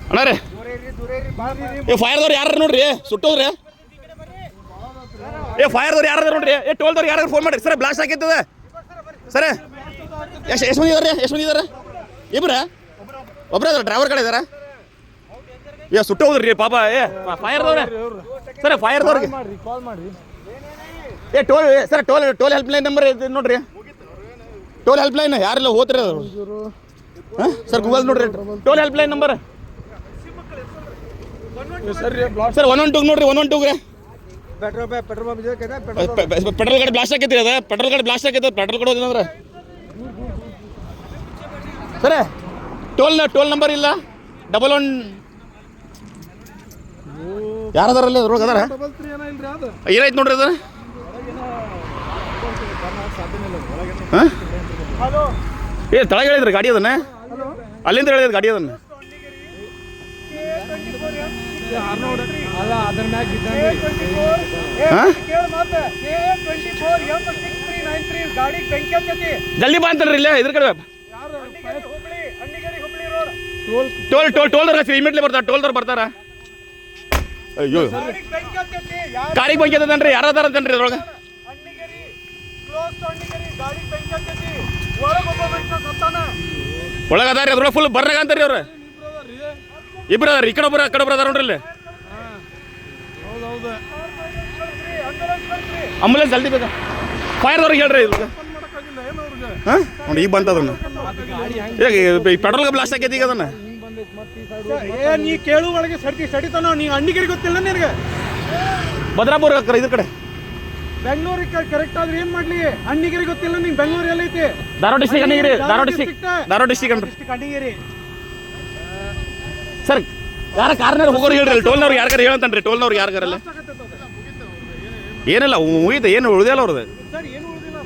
ಅಣ್ಣ ರೀ ಫೈರ್ದವ್ರು ಯಾರು ನೋಡ್ರಿ ಸುಟ್ಟೋದ್ರಿ ಫೈರ್ದವ್ರು ಯಾರು ನೋಡ್ರಿ ಟೋಲ್ದವ್ರು ಯಾರು ಫೋನ್ ಮಾಡಿರಿ ಸರ್ ಬ್ಲಾಸ್ಟ್ ಆಗಿರ್ತದೆ ಸರ್ ಎಷ್ಟು ಮಂದಿ ಇದಾರೆ ಎಷ್ಟು ಮಂದಿ ಇದಾರೆ ಇಬ್ರ ಒಬ್ಬರೇ ಅದಾರ ಡ್ರೈವರ್ ಕಡೆ ಇದಾರ ಸುಟ್ಟೋದ್ರಿ ಪಾಪ ಫೈರ್ದವ್ರೆ ಸರ್ ಫೈರ್ದವ್ರಿಗೆ toll sir toll help line number ನೋಡ್ರಿ ಟೋಲ್ ಹೆಲ್ಪ್ ಲೈನ್ ಯಾರೆಲ್ಲ ಹೋತ್ರಿ ಅದು ಹಾಂ ಸರ್ ಗೂಗಲ್ ನೋಡ್ರಿ toll help line number sir 112 ನೋಡ್ರಿ 112 ಪೆಟ್ರೋಲ್ ಗಾಡಿ ಬ್ಲಾಸ್ಟ್ ಆಕೈತಿ ಅದ ಪೆಟ್ರೋಲ್ ಗಾಡಿ ಬ್ಲಾಸ್ಟ್ ಆಕೈತಿ ಪೆಟ್ರೋಲ್ ಕೊಡೋದಂದ್ರೆ ಸರ್ ಟೋಲ್ ನಂಬರ್ ಇಲ್ಲ 11 ಯಾರದಾರಲ್ಲಿ ಅದ್ರೊಳಗೆ ಅದಾರ ಏನಾಯ್ತು ನೋಡ್ರಿ ಅದ ಹಾಂ ತಳಗೆ ಹೇಳಿದ್ರಿ ಗಾಡಿ ಅದನ್ನ ಅಲ್ಲಿಂದ ಹೇಳಿದ್ರಿ ಗಾಡಿ ಅದನ್ನ ಜಲ್ದಿ ಬಾ ಅಂತಾರ್ರಿ ಇಲ್ಲೇ ಇದ್ರ ಕಡೆ ಟೋಲ್ದವ್ರು ಇಮಿಡಿಯೇಟ್ಲಿ ಬರ್ತಾರ ಟೋಲ್ದವ್ರು ಬರ್ತಾರ ಅಯ್ಯೋ ಗಾಡಿಗೆ ಬಂಕಿ ಅದನ್ರಿ ಯಾರು ಅದಾರ ಅಂತನ್ರಿ ಅದ್ರೊಳಗೆ ಒಳಗೆ ಅದಾರಿ ಅದ್ರೊಳಗೆ ಫುಲ್ ಬರ್ರಾಗ ಅಂತಾರಿ ಅವ್ರು ಇಬ್ರು ಅದಾರ ಈ ಕಡೆ ಒಬ್ಬರು ಆ ಕಡೆ ಒಬ್ಬರು ಅದಾರ ನೋಡ್ರಿ ಇಲ್ಲಿ ಆಂಬುಲೆನ್ಸ್ ಜಲ್ದಿ ಬೇಕಾ ಫೈರ್ದವ್ರಿಗೆ ಹೇಳ್ರಿ ಇದ್ರಿಗೆ ಹಾಂ ನೋಡಿ ಈಗ ಬಂತದನ್ನ ಈಗ ಪೆಟ್ರೋಲ್ಗೆ ಬ್ಲಾಸ್ಟ್ ಆಗೈತಿ ಈಗ ಅದನ್ನ ನೀ ಕೇಳು ಒಳಗೆ ಸಡಿತಾನ ನೀ ಅಣ್ಣಿಗರಿಗೆ ಗೊತ್ತಿಲ್ಲ ನಿನಗೆ ಭದ್ರಾಪುರ ಇದ್ರ ಕಡೆ ಬೆಂಗಳೂರಿಗೆ ಕರೆಕ್ಟ್ ಆದ್ರೆ ಏನ್ ಮಾಡ್ಲಿ ಅಣ್ಣಿಗರಿಗೆ ಗೊತ್ತಿಲ್ಲ ನಿಂಗೆ ಬೆಂಗಳೂರು ಎಲ್ಲೈತಿ Dharwad district Annigeri Dharwad district Annigeri sir ಯಾರ ಕಾರ್ನಾರ ಹೋಗೋರು ಹೇಳ್ರಿ ಟೋಲ್ನವ್ರು ಯಾರ್ಗಾರ ಹೇಳಂತನ್ರಿ ಟೋಲ್ನವ್ರು ಯಾರಿಗಾರಲ್ಲ ಏನಿಲ್ಲ ಮುಗಿತ ಏನು ಉಳಿದಿಲ್ಲ ಅವ್ರದ್ದು ಸರ್ ಏನು ಉಳಿದಿಲ್ಲ